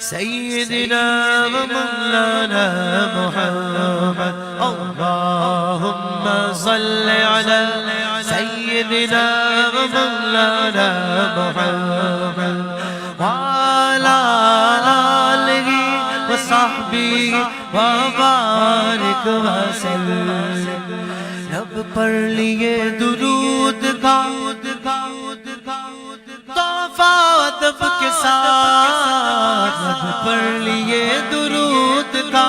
सय्यिदिना व मौलाना मुहम्मद। अल्लाहुम्मा सल्लि अला सय्यिदिना व मौलाना मुहम्मद व अला आलिहि व सहबिहि व बारिक वसल्लम। रब पर लिए दुरूद का तोहफा अदब के साथ, रब पर लिए दुरूद का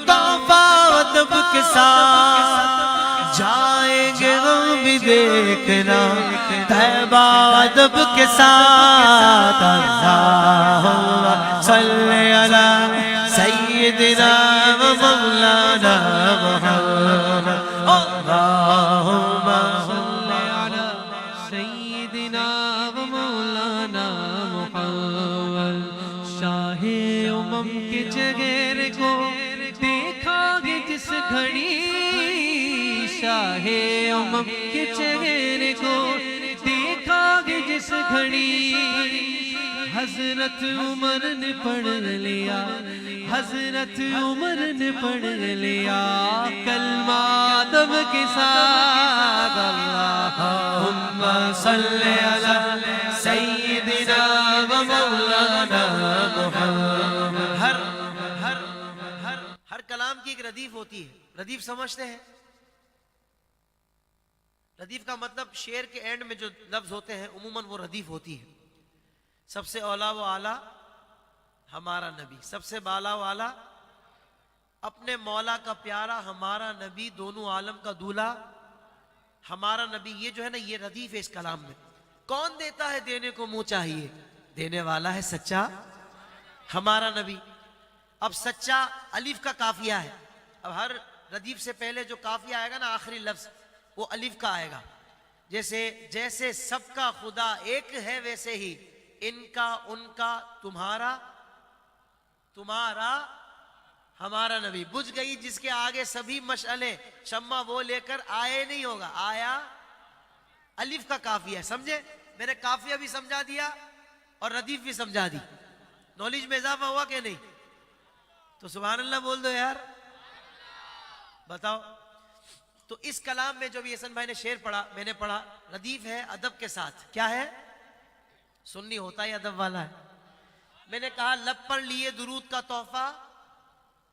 तोहफा अदब के साथ, जाएंगे हम भी देखना तैबा अदब के साथ। अल्लाहुम्मा सल्लि अला सय्यिदिना व मौलाना मुहम्मद। अल्लाहुम्मा सल्लि अला सय्यिदिना व मौलाना मुहम्मद। शाहे उमम के चेहरे को देखागे जिस घड़ी, शाहे उमम के चेहरे को देखागे जिस घड़ी, हजरत उमर ने पढ़ लिया, हजरत उमर ने पढ़ लिया कलमा अदब के साथ। अल्लाहुम्मा सल्लि अला सय्यिदिना व मौलाना मुहम्मद। हर कलाम की एक रदीफ होती है। रदीफ समझते हैं? रदीफ का मतलब शेर के एंड में जो लफ्ज होते हैं उमूमन वो रदीफ होती है। सबसे औला व आला हमारा नबी, सबसे बाला व आला अपने मौला का प्यारा हमारा नबी, दोनों आलम का दूल्हा हमारा नबी। ये जो है ना, ये रदीफ है इस कलाम में। कौन देता है देने को मुंह चाहिए, देने वाला है सच्चा हमारा नबी। अब सच्चा अलिफ का काफिया है। अब हर रदीफ से पहले जो काफिया आएगा ना, आखिरी लफ्ज वो अलिफ का आएगा। जैसे सबका खुदा एक है, वैसे ही इनका उनका तुम्हारा तुम्हारा हमारा नबी। बुझ गई जिसके आगे सभी मशअले, शम्मा वो लेकर आए नहीं होगा, आया अलिफ का काफिया। समझे? मैंने काफिया भी समझा दिया और रदीफ भी समझा दी। नॉलेज में इजाफा हुआ कि नहीं? तो सुभान अल्लाह बोल दो यार। बताओ। तो इस कलाम में जो भी हसन भाई ने शेर पढ़ा, मैंने पढ़ा, रदीफ है अदब के साथ। क्या है? सुन्नी होता ही अदब वाला है। मैंने कहा लब पर लिए दुरूद का तोहफा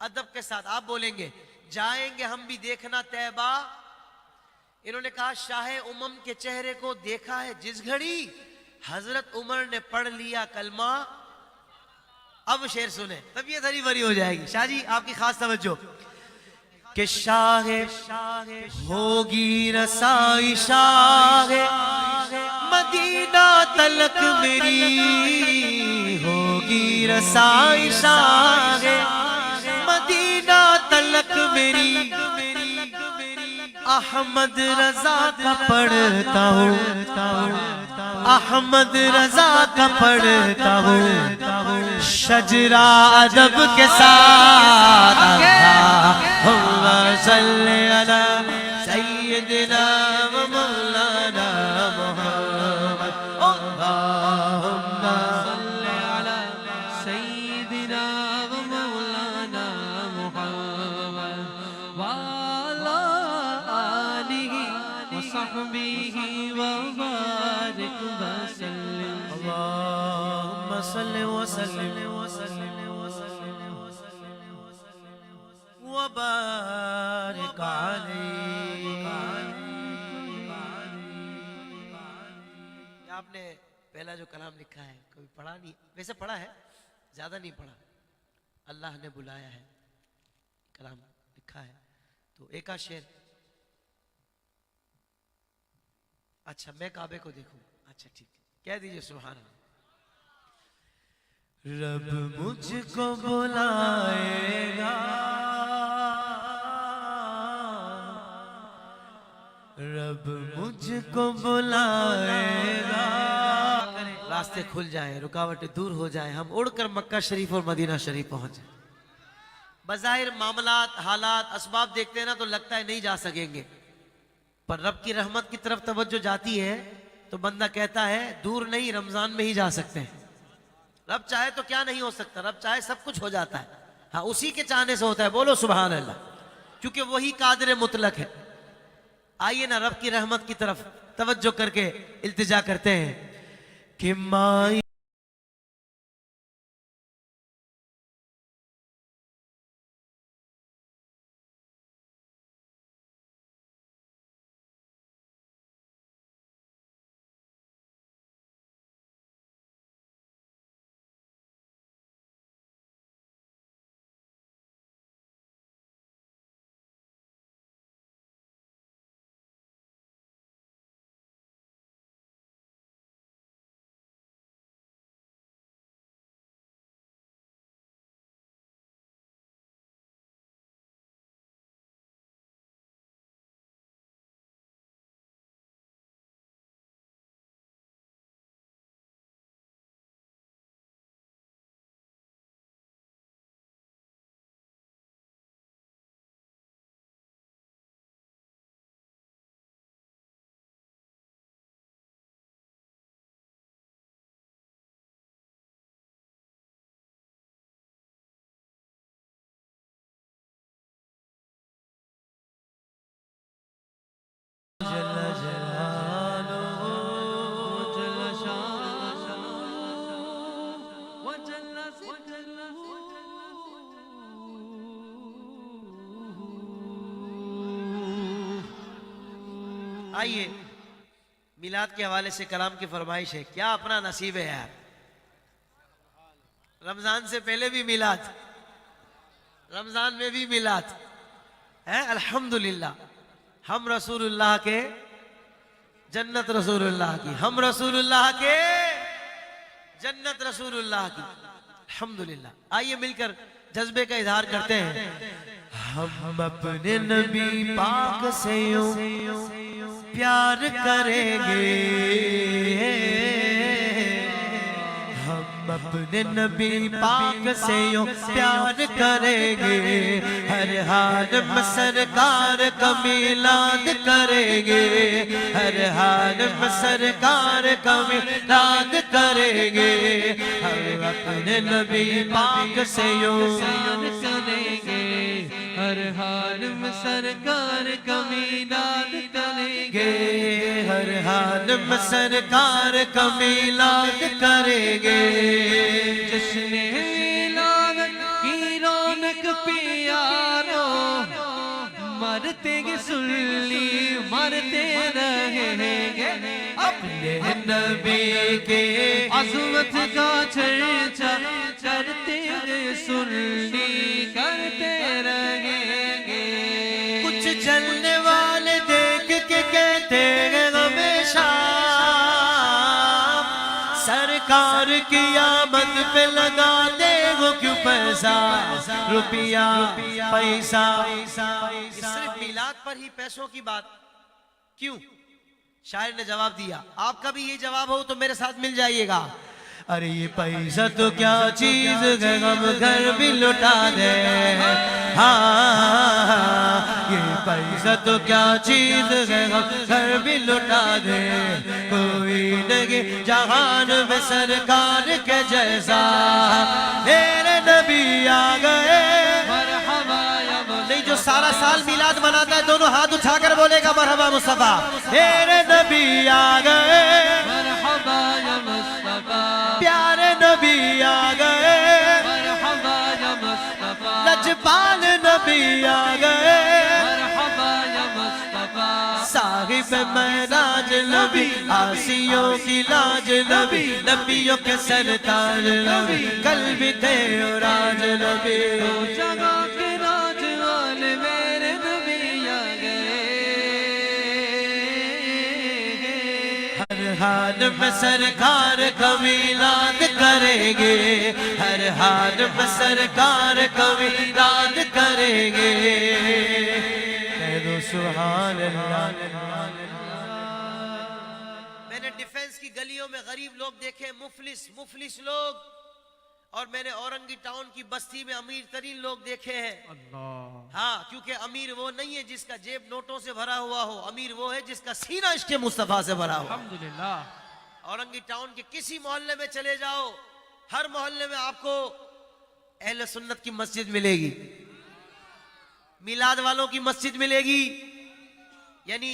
अदब के साथ। आप बोलेंगे जाएंगे हम भी देखना तैबा। इन्होंने कहा शाहे उमम के चेहरे को देखा है जिस घड़ी, हजरत उमर ने पढ़ लिया कलमा। अब शेर सुने, तबीयत हरी भरी हो जाएगी। शाह जी आपकी खास तवज्जो कि शाहे होगी रसाई, शाहे मदीना तलक मेरी होगी रसाई, शाहे मदीना तलक मेरी। अहमद रजा का पढ़ता हूँ, अहमद रजा का पढ़ता हूँ शजरा अदब के साथ। अल्लाहुम्मा सल्लि अला सय्यिदिना व मौलाना मुहम्मद। अल्लाहुम्मा सल्लि अला सय्यिदिना व मौलाना मुहम्मद व अला आलिहि व सहबिहि व बारिक वसल्लम। अल्लाहुम्मा सल्लि व सल्लिम व बारिक अलैहि। आपने पहला जो कलाम लिखा है कभी पढ़ा नहीं? वैसे पढ़ा है, ज्यादा नहीं पढ़ा। अल्लाह ने बुलाया है कलाम लिखा है। तो एक शेर। अच्छा मैं काबे को देखूं? अच्छा ठीक है, कह दीजिए सुभान अल्लाह। रब मुझको बुलाएगा, रब मुझको बुलाएगा। रास्ते खुल जाए, रुकावटें दूर हो जाए, हम उड़कर मक्का शरीफ और मदीना शरीफ पहुंच जाए। बज़ाहिर मामलात, हालात, असबाब देखते हैं ना तो लगता है नहीं जा सकेंगे, पर रब की रहमत की तरफ तवज्जो जाती है तो बंदा कहता है दूर नहीं, रमजान में ही जा सकते हैं। रब चाहे तो क्या नहीं हो सकता, रब चाहे सब कुछ हो जाता है। हाँ, उसी के चाहने से होता है। बोलो सुभान अल्लाह, क्योंकि वही कादिर मुतलक है। आइए ना रब की रहमत की तरफ तवज्जो करके इल्तिजा करते हैं कि माई आइए मिलाद के हवाले से कलाम की फरमाइश है। क्या अपना नसीब है यार, रमजान से पहले भी मिलाद, रमजान में भी मिलाद है। अल्हम्दुलिल्लाह, हम रसूलुल्लाह के, जन्नत रसूलुल्लाह की, हम रसूलुल्लाह के, जन्नत रसूलुल्लाह की। अल्हम्दुलिल्लाह, आइए मिलकर जज्बे का इजहार करते हैं। हम अपने नबी पाक से यूं प्यार करेंगे, हम अपने नबी पाक से यूं प्यार करेंगे, हर हाल में सरकार का मिलाद करेंगे, हर हाल में सरकार का मिलाद करेंगे, हम अपने नबी पाक से यूं प्यार करेंगे, हर हाल में सरकार का मिलाद करेंगे, हर हाल में सरकार का मिलाद करेंगे। जश्न मिलाद की रौनक प्यारो, मरते सुल्ली मरते रहेंगे, अपने नबी के अज़मत का चर्चा करते सुल्ली करते रहेंगे। कुछ जलने वाले देख के कहते हैं हमेशा, सरकार की आमद पे लगा दे वो क्यों पैसा, रुपया पैसा। सिर्फ मिलाद पर ही पैसों की बात क्यों? शायर ने जवाब दिया, आपका भी ये जवाब हो तो मेरे साथ मिल जाइएगा। अरे ये पैसा तो क्या चीज है, हम घर भी लुटा दे, हाँ ये पैसा तो क्या चीज है, हम घर भी लुटा दे, कोई नहीं जहान में सरकार के जैसा, मेरे नबी आ गए। नहीं, जो सारा साल मिलाद मनाता है दोनों हाथ उठाकर बोलेगा मरहबा मुस्तफा, मेरे नबी आ गए, मरहबा या मुस्तफा, प्यारे नबी आ गए, मरहबा या मुस्तफा, लजपाल नबी आ गए, मरहबा या मुस्तफा, साहिब महराज नबी, आसियों की लाज नबी, नबियों के सरताज नबी, कल भी थे और आज नबी, जगह के राज वाले मेरे नबी आ गए। हर हाल में सरकार का मिलाद करेंगे, हर हाल में सरकार का मिलाद करेंगे। कह दो सुभान अल्लाह। मैंने डिफेंस की गलियों में गरीब लोग देखे, मुफलिस लोग, और मैंने औरंगी टाउन की बस्ती में अमीर तरीन लोग देखे हैं। हाँ, क्योंकि अमीर वो नहीं है जिसका जेब नोटों से भरा हुआ हो, अमीर वो है जिसका सीना इश्क़ मुस्तफा से भरा हो। अल्हम्दुलिल्लाह। औरंगी टाउन के किसी मोहल्ले में चले जाओ, हर मोहल्ले में आपको अहले सुन्नत की मस्जिद मिलेगी, मिलाद वालों की मस्जिद मिलेगी। यानी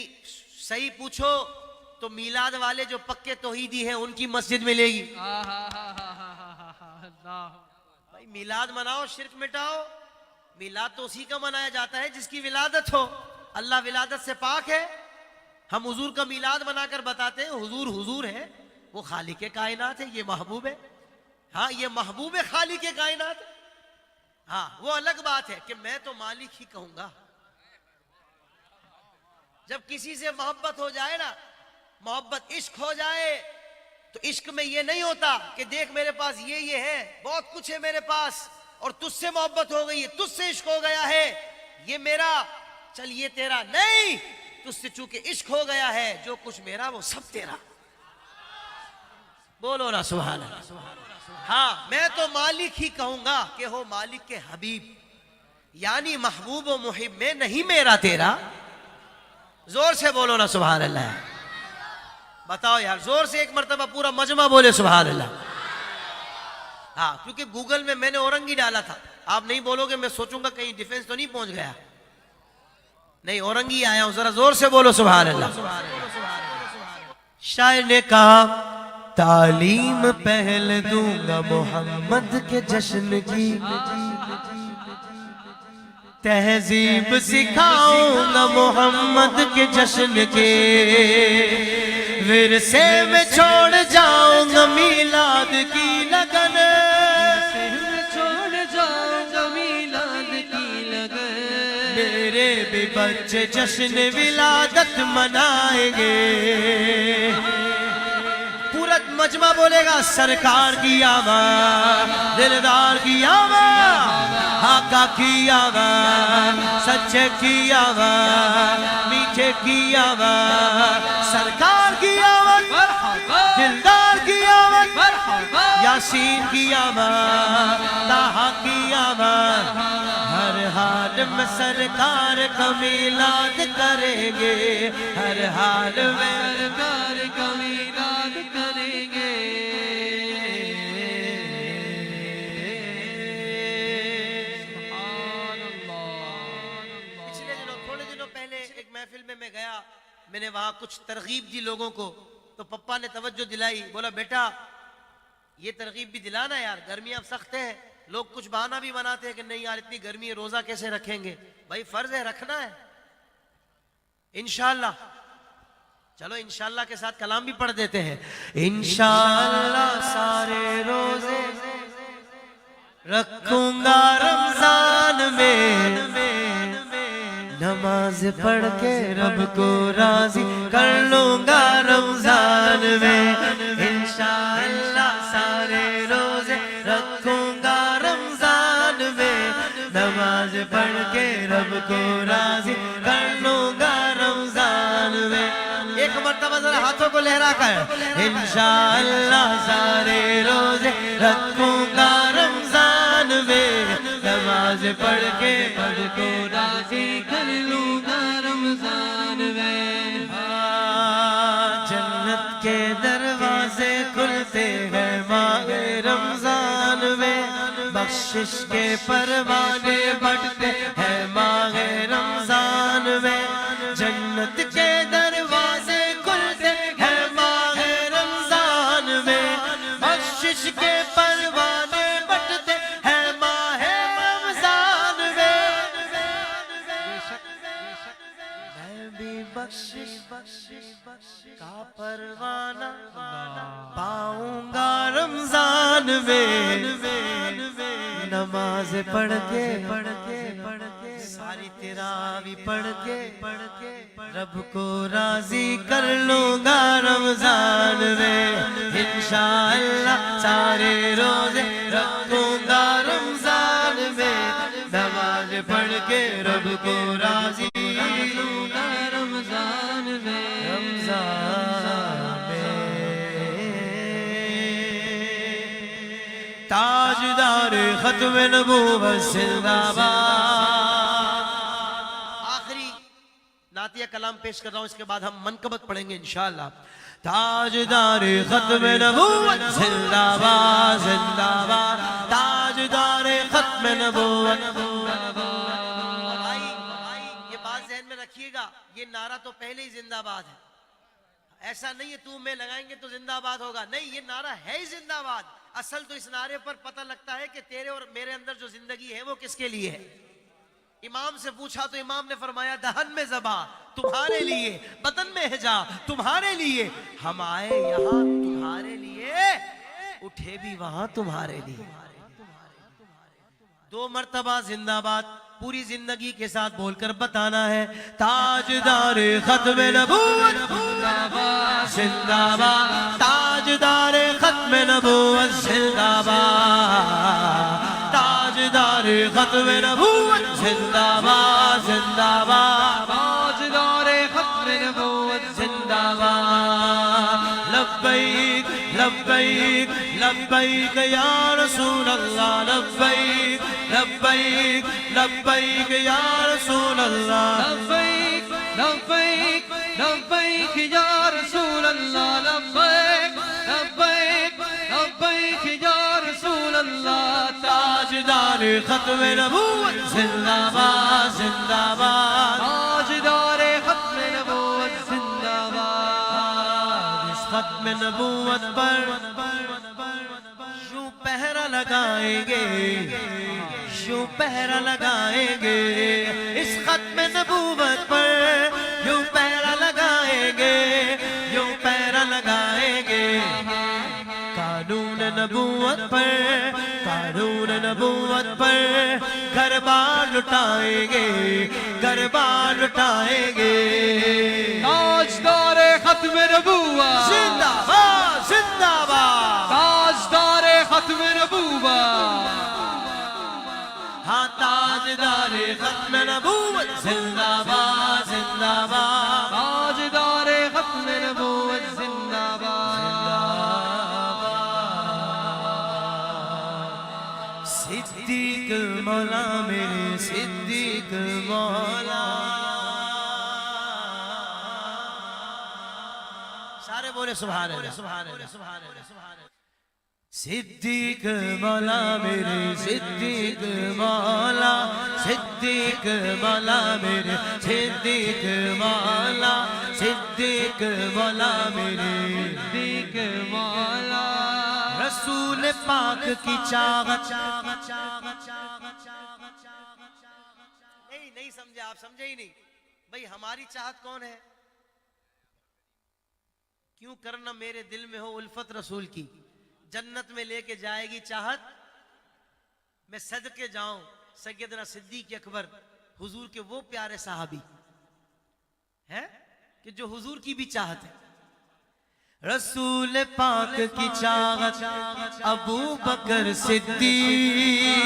सही पूछो तो मिलाद वाले जो पक्के तौहीदी हैं उनकी मस्जिद मिलेगी। भाई मिलाद मनाओ, शिर्क मिटाओ। मिलाद तो उसी का मनाया जाता है जिसकी विलादत हो। अल्लाह विलादत से पाक है। हम हुजूर का मिलाद मनाकर बताते हैं हुजूर हुजूर है, वो खालिक के कायनात है, ये महबूब है। हाँ, ये महबूब है खालिक के कायनात। हाँ, वो अलग बात है कि मैं तो मालिक ही कहूंगा। जब किसी से मोहब्बत हो जाए ना, मोहब्बत इश्क हो जाए, तो इश्क में ये नहीं होता कि देख मेरे पास ये है, बहुत कुछ है मेरे पास, और तुझसे मोहब्बत हो गई है, तुझसे इश्क हो गया है, ये मेरा, चल ये तेरा। नहीं, तुझसे चूंकि इश्क हो गया है, जो कुछ मेरा वो सब तेरा। बोलो ना सुभान अल्लाह। हाँ, मैं तो मालिक ही कहूंगा कि हो मालिक के हबीब, यानी महबूब व मुहिब में नहीं मेरा तेरा। जोर से बोलो ना सुभान अल्लाह। बताओ यार, जोर से एक मर्तबा पूरा मजमा बोले सुभान अल्लाह। हाँ, क्योंकि गूगल में मैंने औरंगी डाला था। आप नहीं बोलोगे, मैं सोचूंगा कहीं डिफेंस तो नहीं पहुंच गया। नहीं, औरंगी आया हूं। जरा जोर से बोलो सुभान अल्लाह। शायर ने कहा, तालीम पहल दूंगा मोहम्मद के जश्न की, तहजीब सिखाऊंगा मोहम्मद के जश्न के, विरसे में छोड़ जाऊंगा मिलाद की लगन, छोड़ जाऊंगा मिलाद की लगन। मेरे भी बच्चे जश्न विलादत मनाएंगे। पूरा मजमा बोलेगा, सरकार की आवाज़, दिलदार की आवाज़, हाका की आवाज़, सच्चे की आवाज़, मीठे की आवाज़, सरकार की आवाज़, दिलदार की आवाज़, यासीन की आवाज़, ताहा की आवाज़। हर हाल में सरकार का मिलाद करेंगे, हर हाल में सरकार का मिलाद करेंगे। पिछले दिनों, थोड़े दिनों पहले एक महफिल में मैं गया, मैंने वहां कुछ तरगीब दी लोगों को, तो पप्पा ने तवज्जो दिलाई, बोला बेटा ये तरगीब भी दिलाना यार, गर्मी अब सख्त है। लोग कुछ बहाना भी बनाते हैं कि नहीं यार इतनी गर्मी है, रोजा कैसे रखेंगे। भाई फर्ज है, रखना है इंशाअल्लाह। चलो इंशाअल्लाह के साथ कलाम भी पढ़ देते हैं। इंशाअल्लाह सारे रोजे रखूंगा रमजान में, नमाज पढ़ के रब को राजी कर लूंगा रमजान में। इंशाअल्लाह सारे रोजे रखूंगा रमजान में, नमाज पढ़ के रब को राजी कर लूंगा रमजान में। एक मर्तबा जरा हाथों को लहरा कर, इंशाअल्लाह सारे रोजे रखूंगा रमजान में, नमाज पढ़ के रब को राजी कर लूंगा रमजान में। जन्नत के दरवाजे खुलते हैं माहे रमजान में, बख्शिश के परवाने बढ़ते हैं माहे रमजान में। जन्नत के दरवाजे खुलते हैं माहे रमजान में, बख्शिश के परवाने बढ़ते हैं माहे रमजान में। मैं भी बख्शिश का परवाना पाऊंगा रमजान में, नमाज पढ़ के सारी तिरावी पढ़ के रब को राजी कर लूंगा रमजान में। इंशाअल्लाह सारे रोजे रखूंगा रमजान में, नमाज पढ़ के रब को राजी कर लूंगा रमजान में। ताजदार खत्म नबूवत जिंदाबाद। आखिरी नातिया नातिया कलाम पेश कर रहा हूं, इसके बाद हम मनकबत पढ़ेंगे इंशाअल्लाह। ताजदार खत्म नबूवत जिंदाबाद जिंदाबाद, ताजदार खत्म नबूवत। भाई ये बात ज़हन में रखिएगा, ये नारा तो पहले ही जिंदाबाद है। ऐसा नहीं है तू मैं लगाएंगे तो जिंदाबाद होगा, नहीं, ये नारा है ही जिंदाबाद। असल तो इस नारे पर पता लगता है कि तेरे और मेरे अंदर जो जिंदगी है वो किसके लिए है। इमाम से पूछा तो इमाम ने फरमाया दहन में ज़बा तुम्हारे लिए, बदन में हिजा तुम्हारे लिए, हम आए यहाँ तुम्हारे लिए, उठे भी वहां तुम्हारे लिए। 2 मर्तबा जिंदाबाद पूरी जिंदगी के साथ बोलकर बताना है। ताजदार खत्म नबूवत जिंदाबाद, ताजदार खत्म नबूवत जिंदाबाद, ताजदार खत्म नबूवत जिंदाबाद जिंदाबाद, ताजदार खत्म नबूवत जिंदाबाद। लब्बैक लब्बैक लब्बैक या रसूल अल्लाह, लब्बैक लब्बैक लब्बैक या रसूल अल्लाह, लब्बैक लब्बैक लब्बैक या रसूल अल्लाह, लब्बैक लब्बैक लब्बैक या रसूल अल्लाह। ताजदार खत्म नबूवत जिंदाबाद जिंदाबाद, ताजदार खत्म नबूवत जिंदाबाद। इस खत्म नबूवत पर यूं पहरा लगाएंगे, यूं पहरा लगाएंगे, इस खत्म नबूवत पर यूं पहरा लगाएंगे, यूं पहरा लगाएंगे। कानून नबूवत पर, कानून नबूवत पर घर बार लुटाएंगे, घर बार लुटाएंगे। ताजदार खत्म नबूवत जिंदाबाद जिंदाबाद, ताजदार खत्म नबूवत। हाँ ताजदार खत्म नबूवत जिंदाबाद जिंदाबाद, ताजदार खत्म नबूवत जिंदाबाद। सिद्दीक मौला मेरे सिद्दीक मौला, सारे बोले सुभान अल्लाह सुभान अल्लाह सुभान अल्लाह सुभान अल्लाह। सिद्दीक मौला मेरे सिद्दीक मौला, सिद्दीक मौला मेरे सिद्दीक मौला, सिद्दीक मौला मेरे सिद्दीक मौला। रसूल पाक की चाहत, नहीं समझे आप, समझे ही नहीं भाई। हमारी चाहत कौन है? क्यों करना मेरे दिल में हो उल्फत रसूल की, जन्नत में लेके जाएगी चाहत। मैं सदके जाऊं सैयदना सिद्दीक अकबर हुजूर के वो प्यारे साहबी हैं कि जो हुजूर की भी चाहत है। रसूल पाक की चाहत अबू बकर सिद्दीक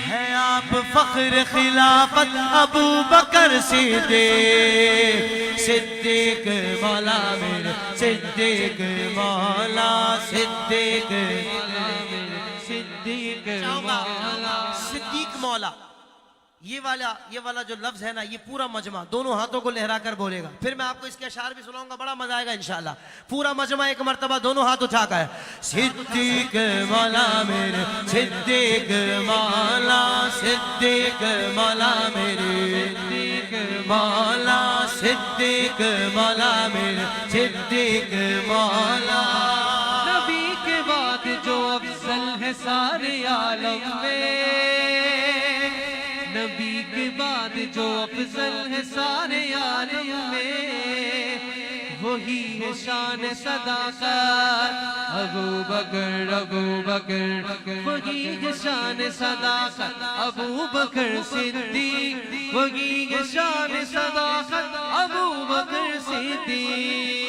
है, आप फख्र खिलाफत अबू बकर सिद्दीक, सिद्दीक मौला मेरे सिद्दीक मौला, सिद्दीक सिद्दीक मौला। सिद्दीक मौला, ये वाला जो लफ्ज है ना, ये पूरा मजमा दोनों हाथों को लहराकर बोलेगा। फिर मैं आपको इसके अशार भी सुनाऊंगा, बड़ा मजा आएगा इंशाल्लाह। पूरा मजमा एक मर्तबा दोनों हाथ उठाकर, सिद्दीक मौला मेरे सिद्दीक मौला, सिद्दीक मौला मेरे सिद्दीक मौला, सिद्दीक मौला मेरे सिद्दीक मौला। नबी के बाद जो अफजल है सारे आलम में, नबी के बाद जो अफजल है सारे आलम में, वही है शान सदाकत अबू बकर, अबू बकर, वही है शान सदाकत अबू बकर सिद्दीक, वही है शान सदाकत अबू बकर सिद्दीक।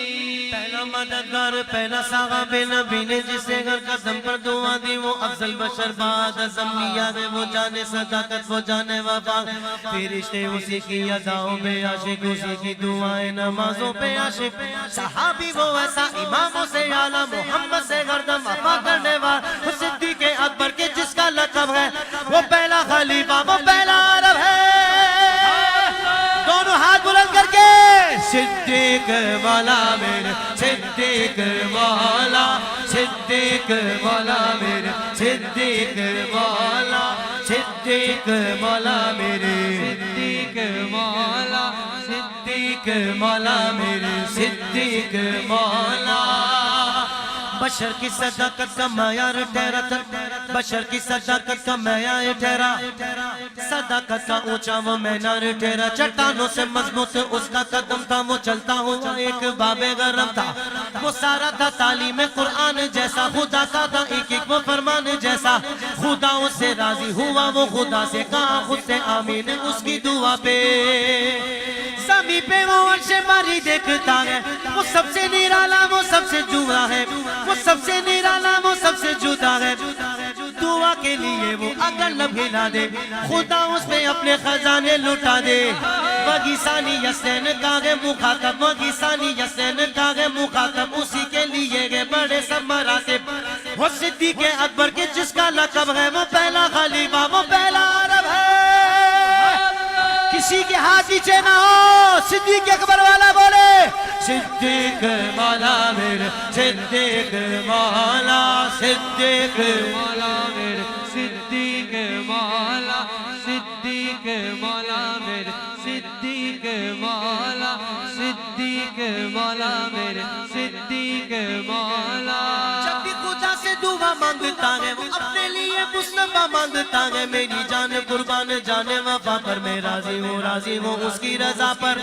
पहला मददगार पहला साहबे नबी ने जिसे हर कदम पर दुआ दी, वो अफजल बशर बाद अज़मिया है, वो जाने सदाकत वो जाने वफा, फरिश्ते उसी की अदाओं पे आशिक, उसी की दुआएं नमाजों पे आशिक। सहाबी वो ऐसा इमामों से आला, मोहम्मद से हरदम वफा करने वाला, सिद्दीक अकबर के जिसका लक़ब है, वो पहला खलीफा वो पहला अरब है। दोनों हाथ बुलंद कर सिद्दीक मौला मेरे सिद्दीक मौला सिद्दीक मौला मेरे सिद्दीक मौला सिद्दीक मौला मेरे सिद्दीक मौला सिद्दीक मौला मेरे सिद्दीक मौला बशर की सदाकत का मयार ठहरा था बशर की सदाकत का मयार ठहरा सदाकत का ऊंचा वो मीनार ठहरा चट्टानों से मजबूत उसका कदम था वो चलता हुआ एक बाबे गरम था वो सारा था तालीम कुरान जैसा खुदा का था एक एक वो फरमान जैसा खुदा उससे राजी हुआ वो खुदा से कहा खुद से आमीन उसकी दुआ पे सभी पे वो अर्श बारी देखता है वो सबसे निराला वो सबसे जुदा है वो सबसे निराला वो सबसे जुदा है दुआ के लिए वो अगर लब हिला दे खुदा उस पे अपने खजाने लुटा दे वगीसानी यसेन कागे मुखातब वगीसानी यसेन कागे मुखातब उसी के लिए गए बड़े सब मरातिब वो सिद्दीक़ अकबर के जिसका लक़ब है वो पहला खलीफा वो पहला अरब है किसी के हाथ नीचे ना हो सिद्दीक़ अकबर वाला बोले सिद्दीक़ मौला मेरे सिद्दीक़ मौला सिद्दीक़ मौला मेरे सिद्दीक मौला सिद्दीक मौला मेरे सिद्दीक मौला सिद्दीक मौला मेरे सिद्दीक मौला जब भी खुदा से दुआ मांगता है वो अपने लिए मुस्तफा मांगता है मेरी जान कुर्बान जाने वफा पर मैं राजी हूँ उसकी रजा पर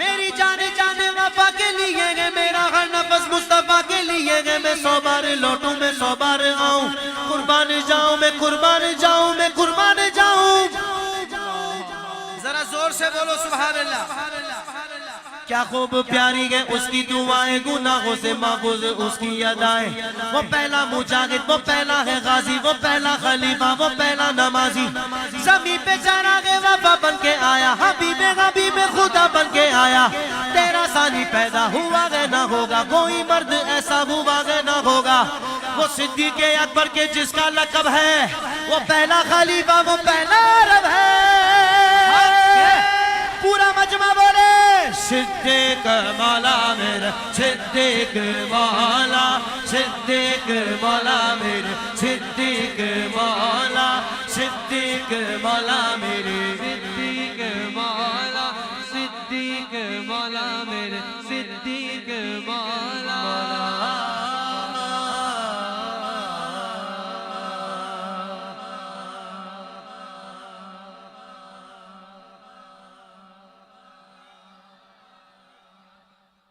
मेरी जाने जाने वफा के लिए है मेरा हर नफस मुस्तफा के लिए है मैं 100 बार लौटूं मैं 100 बार आऊं कुर्बान जाऊं मैं कुर्बान जाऊं मैं कुर्बान जाऊं जरा जोर से बोलो सुभान अल्लाह क्या खूब प्यारी है उसकी दुआएं गुनाहों से महफूज उसकी अदाएं वो पहला मुजाहिद वो पहला है गाजी वो पहला खलीफा वो पहला नमाजी ज़मीन पे चढ़ा के वफा बन के आया हबीब खुदा बन के आया तेरा सानी पैदा हुआ है ना होगा कोई मर्द ऐसा हुआ है ना होगा वो सिद्दीक़ अकबर के जिसका लक़ब है वो पहला खलीफा वो पहला अरब है पूरा मजमा बोले सिद्दीक़ मौला मेरे सिद्दीक़ मौला सिद्दीक़ मौला मेरे सिद्दीक़ मौला सिद्दीक़ मौला मेरे सिद्दीक मौला सिद्दीक मौला मेरे सिद्दीक मौला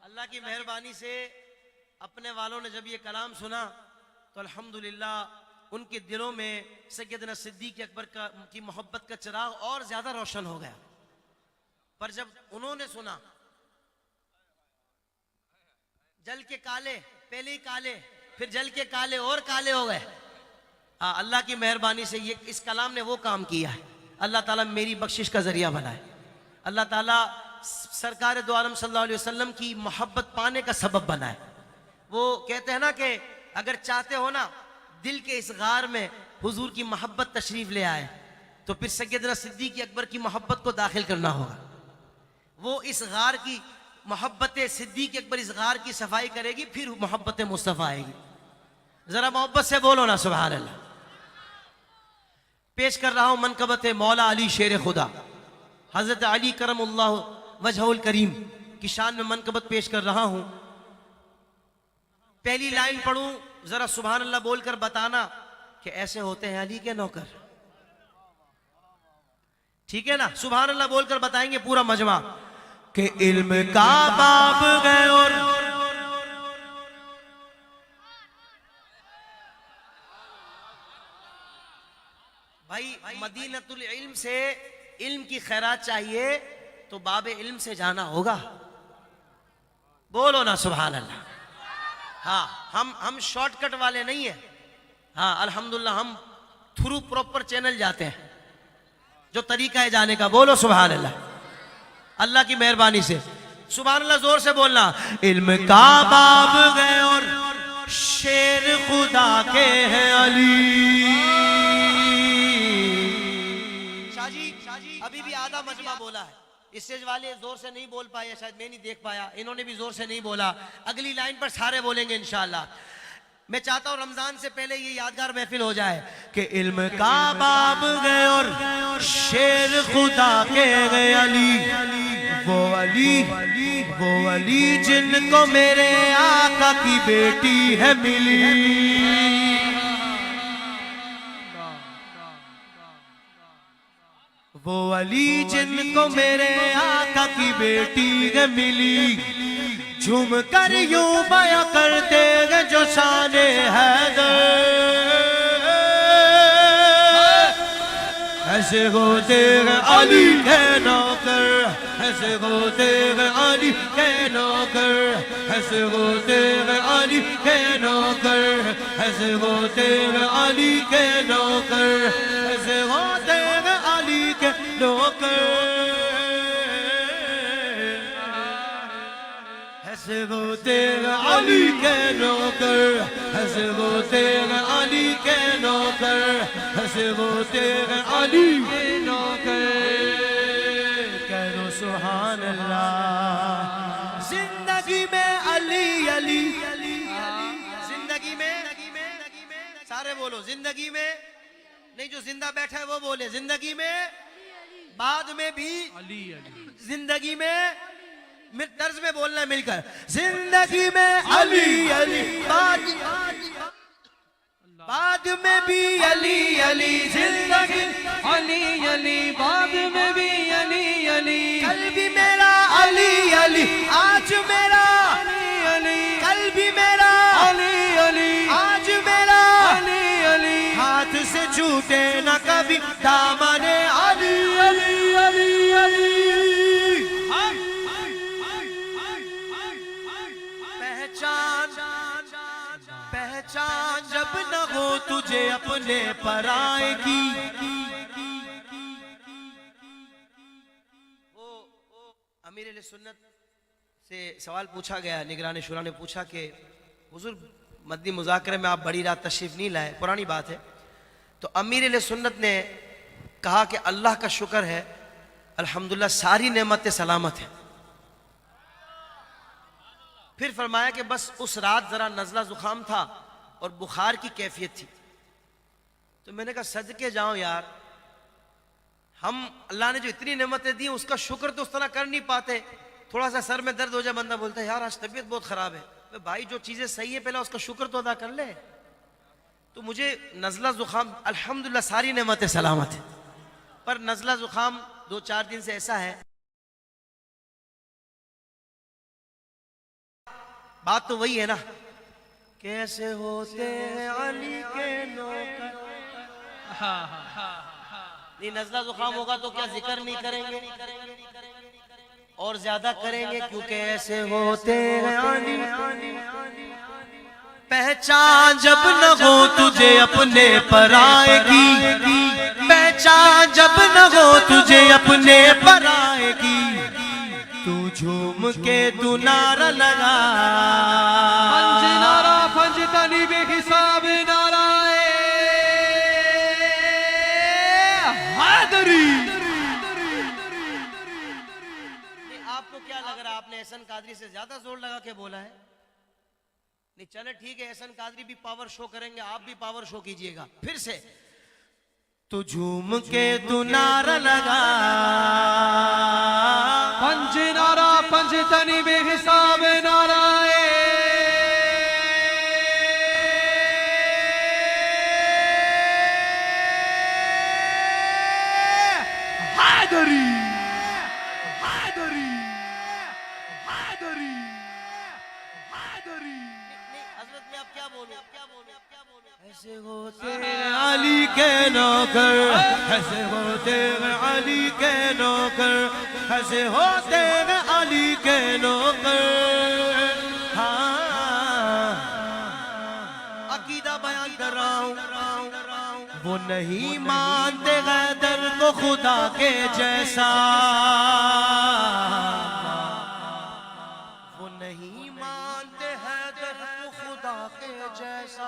अल्लाह की मेहरबानी से अपने वालों ने जब ये कलाम सुना तो अल्हम्दुलिल्लाह उनके दिलों में सैयदना सिद्दीक़ अकबर की मोहब्बत का चिराग और ज्यादा रोशन हो गया पर जब उन्होंने सुना जल के काले पहले ही काले फिर जल के काले और काले हो गए अल्लाह की मेहरबानी से ये इस कलाम ने वो काम किया है अल्लाह ताला मेरी बख्शिश का जरिया बनाए अल्लाह ताला सरकार दो आलम सल्लल्लाहु अलैहि वसल्लम की मोहब्बत पाने का सबब बनाए वो कहते हैं ना कि अगर चाहते हो ना दिल के इस गार में हुजूर की मोहब्बत तशरीफ ले आए तो फिर सैयदना सिद्दीक़ अकबर की मोहब्बत को दाखिल करना होगा वो इस गार की मोहब्बत सिद्दीक़ अकबर इस गार की सफाई करेगी फिर मोहब्बत मुस्तफ़ा आएगी जरा मोहब्बत से बोलो ना सुभान अल्लाह पेश कर रहा हूं मनकबत मौला अली शेर खुदा हजरत अली करमुल्लाह वजहुल करीम की शान में मनकबत पेश कर रहा हूं पहली लाइन पढ़ूं जरा सुभान अल्लाह बोलकर बताना कि ऐसे होते हैं अली के नौकर ठीक है ना सुभान अल्लाह बोलकर बताएंगे पूरा मजमा कि इल्म का बाब गए और भाई मदीनतुल इल्म से इल्म की खैरात चाहिए तो बाबे इल्म से जाना होगा बोलो ना सुभान अल्लाह हाँ हम शॉर्टकट वाले नहीं है हाँ अल्हम्दुलिल्लाह हम थ्रू प्रॉपर चैनल जाते हैं जो तरीका है जाने का बोलो सुभान अल्लाह अल्लाह की मेहरबानी से सुभान अल्लाह जोर से बोलना इल्म का बाब गए और शेर खुदा के हैं अली शाजी अभी भी आधा मजमा बोला है स्टेज वाले जोर से नहीं बोल पाए, शायद मैं नहीं देख पाया, इन्होंने भी जोर से नहीं बोला। अगली लाइन पर सारे बोलेंगे इंशाअल्लाह। मैं चाहता हूं रमजान से पहले ये यादगार महफिल हो जाए कि इल्म का बाब गए और शेर खुदा के गए अली, वो अली जिनको मेरे आका की बेटी है मिली। वो अली जिनको मेरे आका की बेटी है मिली, झूम कर यूं बयां करते हैं जो शाने हैदर। ऐसे होते हैं अली के नौकर, ऐसे होते हैं अली के नौकर, ऐसे होते हैं अली के नौकर, ऐसे होते हैं अली के नौकर, ऐसे होते हैं अली के नौकर, ऐसे होते हैं अली के नौकर, ऐसे होते हैं अली के नौकर, ऐसे होते हैं अली के नौकर। कहो सुभान अल्लाह। जिंदगी में अली अली, जिंदगी में सारे बोलो, जिंदगी में नहीं, जो जिंदा बैठा है वो बोले, जिंदगी में बाद में भी अली अली, जिंदगी में तर्ज में बोलना है मिलकर, जिंदगी में अली अली, बाद में भी अली अली, जिंदगी अली अली, बाद में भी अली अली, कल भी मेरा अली अली, आज मेरा अली अली, कल भी मेरा अली अली, आज मेरा अली अली, हाथ से छूटे न कभी दामने अली अली अली अली। पहचान जब न हो तुझे अपने पराए की। वो अमीर अहले सुन्नत से सवाल पूछा गया, निगरान शुरा ने पूछा कि हुजूर मदनी मुज़ाकरे में आप बड़ी रात तशरीफ नहीं लाए, पुरानी बात है। तो अमीर अहले सुन्नत ने कहा कि अल्लाह का शुक्र है, अल्हम्दुलिल्लाह सारी नेमतें सलामत हैं। फिर फरमाया कि बस उस रात जरा नज़ला जुखाम था और बुखार की कैफियत थी। तो मैंने कहा सदके जाओ यार, हम अल्लाह ने जो इतनी नेमतें दी उसका शुक्र तो उस तरह कर नहीं पाते। थोड़ा सा सर में दर्द हो जाए, बंदा बोलता है यार आज तबीयत बहुत खराब है। भाई जो चीजें सही है पहले उसका शुक्र तो अदा कर ले। तो मुझे नज़ला जुखाम, अल्हम्दुलिल्लाह सारी नेमतें सलामत है, पर नज़ला जुखाम 2-4 दिन से ऐसा है। बात तो वही है ना, कैसे होते हैं अली के नौकर। नहीं, नज़ला जुखाम होगा तो क्या जिक्र नहीं करेंगे और ज्यादा करेंगे, क्योंकि ऐसे होते हैं अली। पहचान जब न हो तुझे अपने पराए की, पहचान जब न हो तुझे अपने पराए की, तू झूम के तू नारा लगा, पंज नारा पंज तनी बेहिसाब नाराए हैदरी। आपको क्या लग रहा है, आपने एहसन कादरी से ज्यादा जोर लगा के बोला है? नहीं चले ठीक है, एहसन कादरी भी पावर शो करेंगे, आप भी पावर शो कीजिएगा फिर से। तू झूम के तू नारा लगा, पंज नारा पंज तनी बेहिसाब नाराए हैदरी हैदरी हैदरी हैदरी। हजरत में आप क्या बोलूं, ऐसे होते अली के नौकर, ऐसे होते अली के नौकर, ऐसे होते अली के नौकर। हाँ, अकीदा बयान कर रहा हूँ, वो नहीं मानते गैदर को खुदा के जैसा, वो नहीं मानते हैदर को खुदा के जैसा।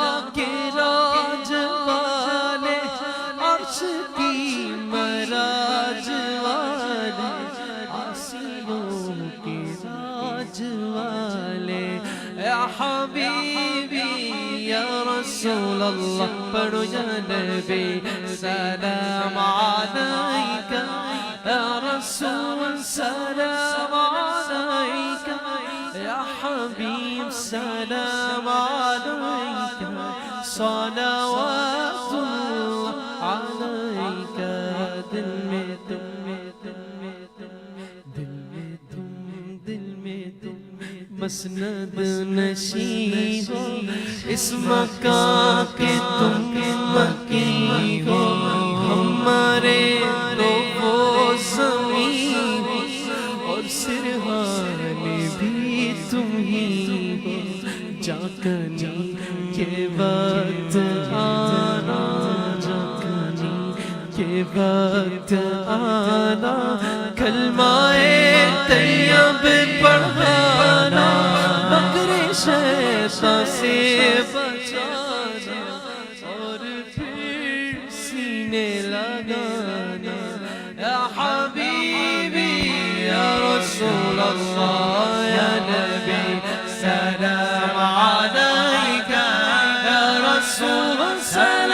रसूल अल्लाह पढ़ो या नबी सलाम अलैका या रसूल सलाम अलैका या हबीब सलाम अलैका सलावतुल्लाह अलैका दिल में तुम मसनद नशीं हो इस मकां के तुम मकी हो हमारे तो वो ज़मीं हो और सिरहाने भी तुम ही हो जाकनी के वक्त आना जाकनी के वक्त आना कलमाए तैयब पढ़ाना मकरे शैतान से बचाना और फिर सीने लगाना या हबीबी या रसूल अल्लाह या नबी सलाम अलैका या रसूल सलाम